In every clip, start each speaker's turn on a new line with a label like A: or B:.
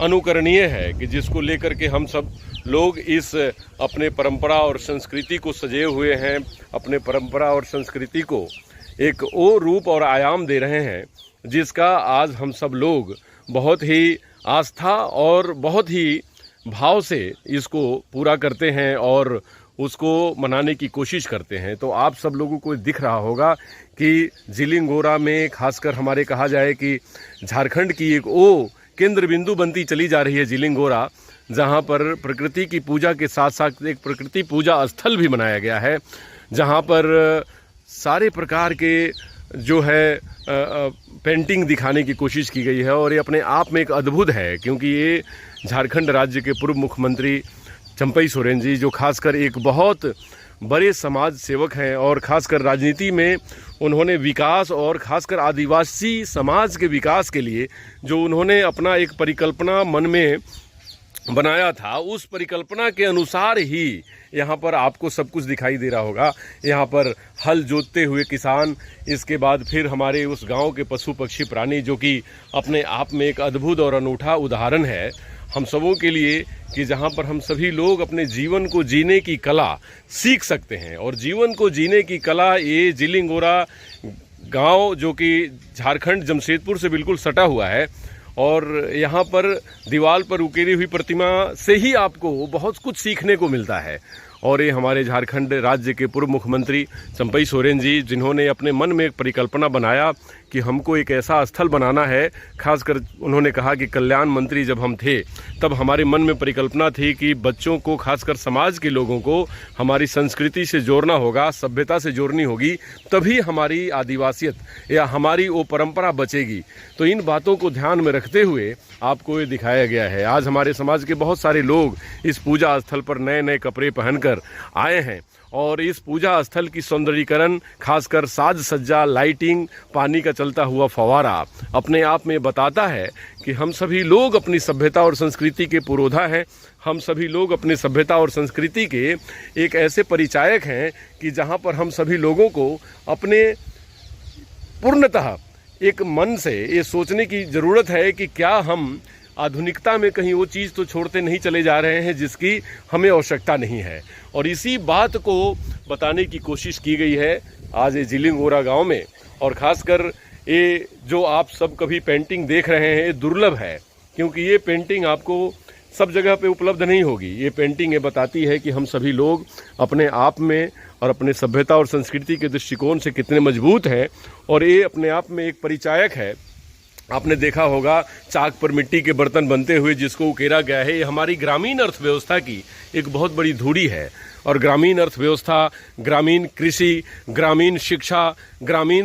A: अनुकरणीय है कि जिसको लेकर के हम सब लोग इस अपने परंपरा और संस्कृति को सजे हुए हैं, अपने परंपरा और संस्कृति को एक और रूप और आयाम दे रहे हैं, जिसका आज हम सब लोग बहुत ही आस्था और बहुत ही भाव से इसको पूरा करते हैं और उसको मनाने की कोशिश करते हैं। तो आप सब लोगों को दिख रहा होगा कि जिलिंगोरा में खासकर हमारे कहा जाए कि झारखंड की एक केंद्र बिंदु बनती चली जा रही है जिलिंगोरा, जहां पर प्रकृति की पूजा के साथ साथ एक प्रकृति पूजा स्थल भी बनाया गया है, जहां पर सारे प्रकार के जो है पेंटिंग दिखाने की कोशिश की गई है। और ये अपने आप में एक अद्भुत है, क्योंकि ये झारखंड राज्य के पूर्व मुख्यमंत्री चंपई सोरेन जी, जो खासकर एक बहुत बड़े समाज सेवक हैं और खासकर राजनीति में उन्होंने विकास और खासकर आदिवासी समाज के विकास के लिए जो उन्होंने अपना एक परिकल्पना मन में बनाया था, उस परिकल्पना के अनुसार ही यहाँ पर आपको सब कुछ दिखाई दे रहा होगा। यहाँ पर हल जोतते हुए किसान, इसके बाद फिर हमारे उस गांव के पशु पक्षी प्राणी, जो कि अपने आप में एक अद्भुत और अनूठा उदाहरण है हम सबों के लिए, कि जहाँ पर हम सभी लोग अपने जीवन को जीने की कला सीख सकते हैं। और जीवन को जीने की कला ये जिलिंगोरा गांव, जो कि झारखंड जमशेदपुर से बिल्कुल सटा हुआ है, और यहाँ पर दीवार पर उकेरी हुई प्रतिमा से ही आपको बहुत कुछ सीखने को मिलता है। और ये हमारे झारखंड राज्य के पूर्व मुख्यमंत्री चंपई सोरेन जी, जिन्होंने अपने मन में एक परिकल्पना बनाया कि हमको एक ऐसा स्थल बनाना है। खासकर उन्होंने कहा कि कल्याण मंत्री जब हम थे तब हमारे मन में परिकल्पना थी कि बच्चों को, खासकर समाज के लोगों को हमारी संस्कृति से जोड़ना होगा, सभ्यता से जोड़नी होगी, तभी हमारी आदिवासियत या हमारी वो परंपरा बचेगी। तो इन बातों को ध्यान में रखते हुए आपको ये दिखाया गया है। आज हमारे समाज के बहुत सारे लोग इस पूजा स्थल पर नए नए कपड़े पहनकर आए हैं, और इस पूजा स्थल की सौंदर्यीकरण, खासकर साज सज्जा, लाइटिंग, पानी का चलता हुआ फवारा अपने आप में बताता है कि हम सभी लोग अपनी सभ्यता और संस्कृति के पुरोधा हैं। हम सभी लोग अपनी सभ्यता और संस्कृति के एक ऐसे परिचायक हैं कि जहां पर हम सभी लोगों को अपने पूर्णतः एक मन से ये सोचने की ज़रूरत है कि क्या हम आधुनिकता में कहीं वो चीज़ तो छोड़ते नहीं चले जा रहे हैं जिसकी हमें आवश्यकता नहीं है। और इसी बात को बताने की कोशिश की गई है आज ये जिलिंगोरा गांव में। और ख़ासकर ये जो आप सब कभी पेंटिंग देख रहे हैं, ये दुर्लभ है, क्योंकि ये पेंटिंग आपको सब जगह पे उपलब्ध नहीं होगी। ये पेंटिंग ये बताती है कि हम सभी लोग अपने आप में और अपने सभ्यता और संस्कृति के दृष्टिकोण से कितने मजबूत हैं। और ये अपने आप में एक परिचायक है। आपने देखा होगा चाक पर मिट्टी के बर्तन बनते हुए जिसको उकेरा गया है, ये हमारी ग्रामीण अर्थव्यवस्था की एक बहुत बड़ी धुरी है। और ग्रामीण अर्थव्यवस्था, ग्रामीण कृषि, ग्रामीण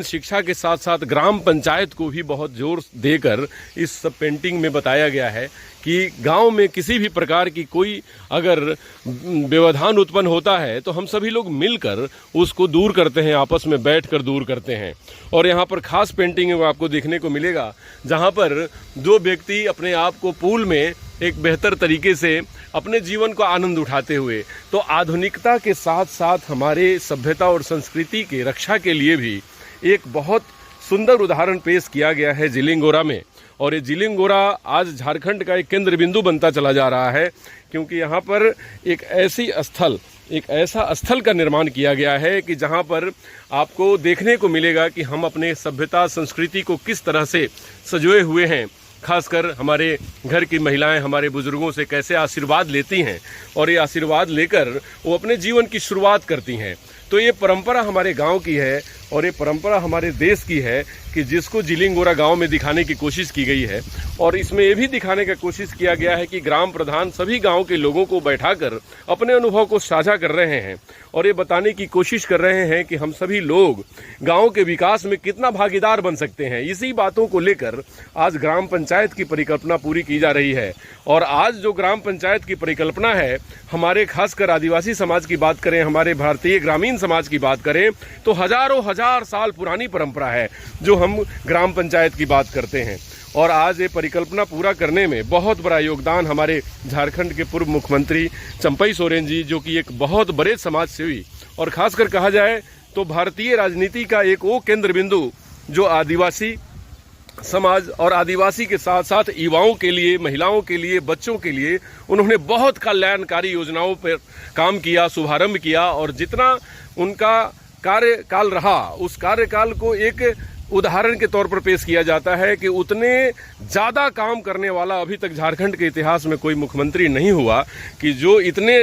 A: शिक्षा के साथ साथ ग्राम पंचायत को भी बहुत जोर देकर इस सब पेंटिंग में बताया गया है कि गांव में किसी भी प्रकार की कोई अगर व्यवधान उत्पन्न होता है तो हम सभी लोग मिलकर उसको दूर करते हैं, आपस में बैठकर दूर करते हैं। और यहाँ पर खास पेंटिंग है वो आपको देखने को मिलेगा, जहाँ पर दो व्यक्ति अपने आप को पूल में एक बेहतर तरीके से अपने जीवन को आनंद उठाते हुए, तो आधुनिकता के साथ साथ हमारे सभ्यता और संस्कृति की रक्षा के लिए भी एक बहुत सुंदर उदाहरण पेश किया गया है जिलिंगोरा में। और ये जिलिंगोरा आज झारखंड का एक केंद्र बिंदु बनता चला जा रहा है, क्योंकि यहाँ पर एक ऐसा स्थल का निर्माण किया गया है कि जहाँ पर आपको देखने को मिलेगा कि हम अपने सभ्यता संस्कृति को किस तरह से सजोए हुए हैं। खासकर हमारे घर की महिलाएं हमारे बुजुर्गों से कैसे आशीर्वाद लेती हैं, और ये आशीर्वाद लेकर वो अपने जीवन की शुरुआत करती हैं। तो ये परंपरा हमारे गांव की है और ये परंपरा हमारे देश की है कि जिसको जिलिंगोरा गांव में दिखाने की कोशिश की गई है। और इसमें ये भी दिखाने का कोशिश किया गया है कि ग्राम प्रधान सभी गांव के लोगों को बैठाकर अपने अनुभव को साझा कर रहे हैं और ये बताने की कोशिश कर रहे हैं कि हम सभी लोग गांव के विकास में कितना भागीदार बन सकते हैं। इसी बातों को लेकर आज ग्राम पंचायत की परिकल्पना पूरी की जा रही है। और आज जो ग्राम पंचायत की परिकल्पना है, हमारे खासकर आदिवासी समाज की बात करें, हमारे भारतीय ग्रामीण समाज की बात करें, तो हजारों हजार साल पुरानी परंपरा है जो हम ग्राम पंचायत की बात करते हैं। और आज ये परिकल्पना पूरा करने में बहुत बड़ा योगदान हमारे झारखंड के पूर्व मुख्यमंत्री चंपई सोरेन जी, जो कि एक बहुत बड़े समाज सेवी और खासकर कहा जाए तो भारतीय राजनीति का एक वो केंद्र बिंदु जो आदिवासी समाज और आदिवासी के साथ साथ युवाओं के लिए, महिलाओं के लिए, बच्चों के लिए उन्होंने बहुत कल्याणकारी योजनाओं पर काम किया, शुभारंभ किया। और जितना उनका कार्यकाल रहा, उस कार्यकाल को एक उदाहरण के तौर पर पेश किया जाता है कि उतने ज़्यादा काम करने वाला अभी तक झारखंड के इतिहास में कोई मुख्यमंत्री नहीं हुआ कि जो इतने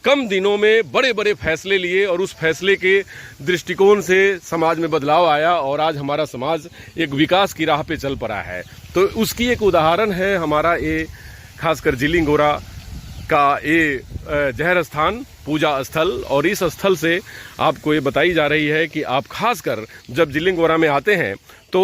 A: कम दिनों में बड़े बड़े फैसले लिए और उस फैसले के दृष्टिकोण से समाज में बदलाव आया और आज हमारा समाज एक विकास की राह पे चल पड़ा है। तो उसकी एक उदाहरण है हमारा ये खासकर जिलिंगोरा का ये जहर स्थान, पूजा स्थल। और इस स्थल से आपको ये बताई जा रही है कि आप खासकर जब जिलिंगोरा में आते हैं तो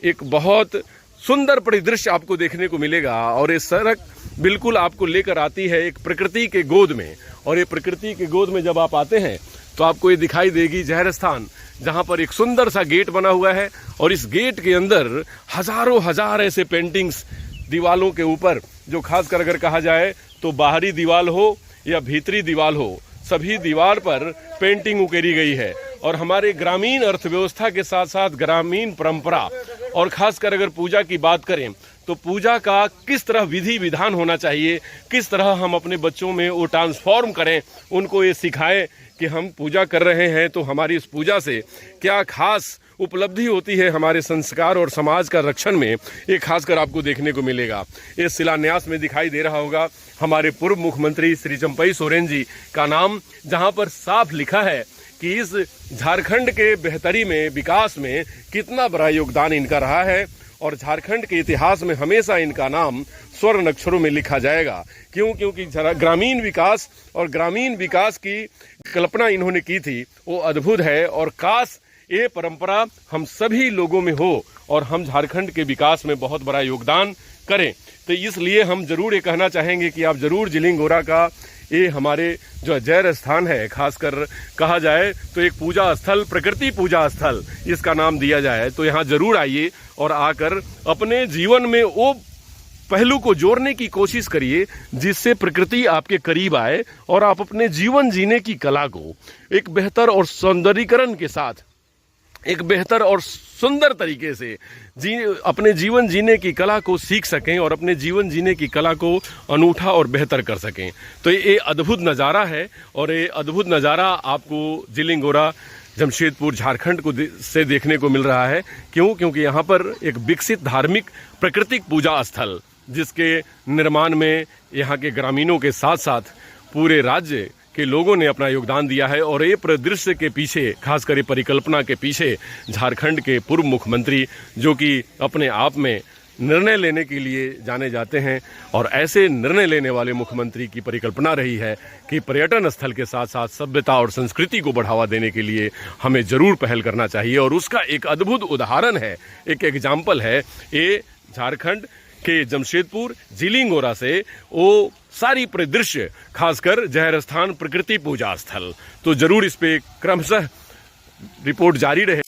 A: एक बहुत सुंदर परिदृश्य आपको देखने को मिलेगा। और ये सड़क बिल्कुल आपको लेकर आती है एक प्रकृति के गोद में। और ये प्रकृति के गोद में जब आप आते हैं तो आपको ये दिखाई देगी जहर स्थान, जहाँ पर एक सुंदर सा गेट बना हुआ है। और इस गेट के अंदर हजारों हजार ऐसे पेंटिंग्स दीवालों के ऊपर, जो खासकर अगर कहा जाए तो बाहरी दीवार हो या भीतरी दीवार हो, सभी दीवार पर पेंटिंग उकेरी गई है। और हमारे ग्रामीण अर्थव्यवस्था के साथ साथ ग्रामीण परंपरा, और खासकर अगर पूजा की बात करें तो पूजा का किस तरह विधि विधान होना चाहिए, किस तरह हम अपने बच्चों में वो ट्रांसफॉर्म करें, उनको ये सिखाएं कि हम पूजा कर रहे हैं तो हमारी इस पूजा से क्या खास उपलब्धि होती है हमारे संस्कार और समाज का रक्षण में, ये खासकर आपको देखने को मिलेगा। इस शिलान्यास में दिखाई दे रहा होगा हमारे पूर्व मुख्यमंत्री श्री चंपई सोरेन जी का नाम, जहां पर साफ लिखा है कि इस झारखंड के बेहतरी में, विकास में कितना बड़ा योगदान इनका रहा है। और झारखंड के इतिहास में हमेशा इनका नाम स्वर्ण अक्षरों में लिखा जाएगा। क्योंकि ग्रामीण विकास और ग्रामीण विकास की कल्पना इन्होंने की थी, वो अद्भुत है। और काश ये परंपरा हम सभी लोगों में हो और हम झारखंड के विकास में बहुत बड़ा योगदान करें। तो इसलिए हम जरूर ये कहना चाहेंगे कि आप जरूर जिलिंगोरा का ये हमारे जो जहर स्थान है, खासकर कहा जाए तो एक पूजा स्थल, प्रकृति पूजा स्थल इसका नाम दिया जाए, तो यहाँ जरूर आइए और आकर अपने जीवन में वो पहलू को जोड़ने की कोशिश करिए जिससे प्रकृति आपके करीब आए और आप अपने जीवन जीने की कला को एक बेहतर और सौंदर्यीकरण के साथ, एक बेहतर और सुंदर तरीके से अपने जीवन जीने की कला को सीख सकें और अपने जीवन जीने की कला को अनूठा और बेहतर कर सकें। तो ये अद्भुत नज़ारा है। और ये अद्भुत नज़ारा आपको जिलिंगोरा, जमशेदपुर, झारखंड को से देखने को मिल रहा है। क्योंकि यहाँ पर एक विकसित धार्मिक प्राकृतिक पूजा स्थल, जिसके निर्माण में यहाँ के ग्रामीणों के साथ साथ पूरे राज्य के लोगों ने अपना योगदान दिया है। और ये परिदृश्य के पीछे, खासकर ये परिकल्पना के पीछे, झारखंड के पूर्व मुख्यमंत्री, जो कि अपने आप में निर्णय लेने के लिए जाने जाते हैं, और ऐसे निर्णय लेने वाले मुख्यमंत्री की परिकल्पना रही है कि पर्यटन स्थल के साथ साथ सभ्यता और संस्कृति को बढ़ावा देने के लिए हमें जरूर पहल करना चाहिए। और उसका एक अद्भुत उदाहरण है, एक एग्जाम्पल है ये झारखंड के जमशेदपुर, जिलिंगोरा से वो सारी परिदृश्य, खासकर जहर स्थान, प्रकृति पूजा स्थल। तो जरूर इस पे क्रमशः रिपोर्ट जारी रहे।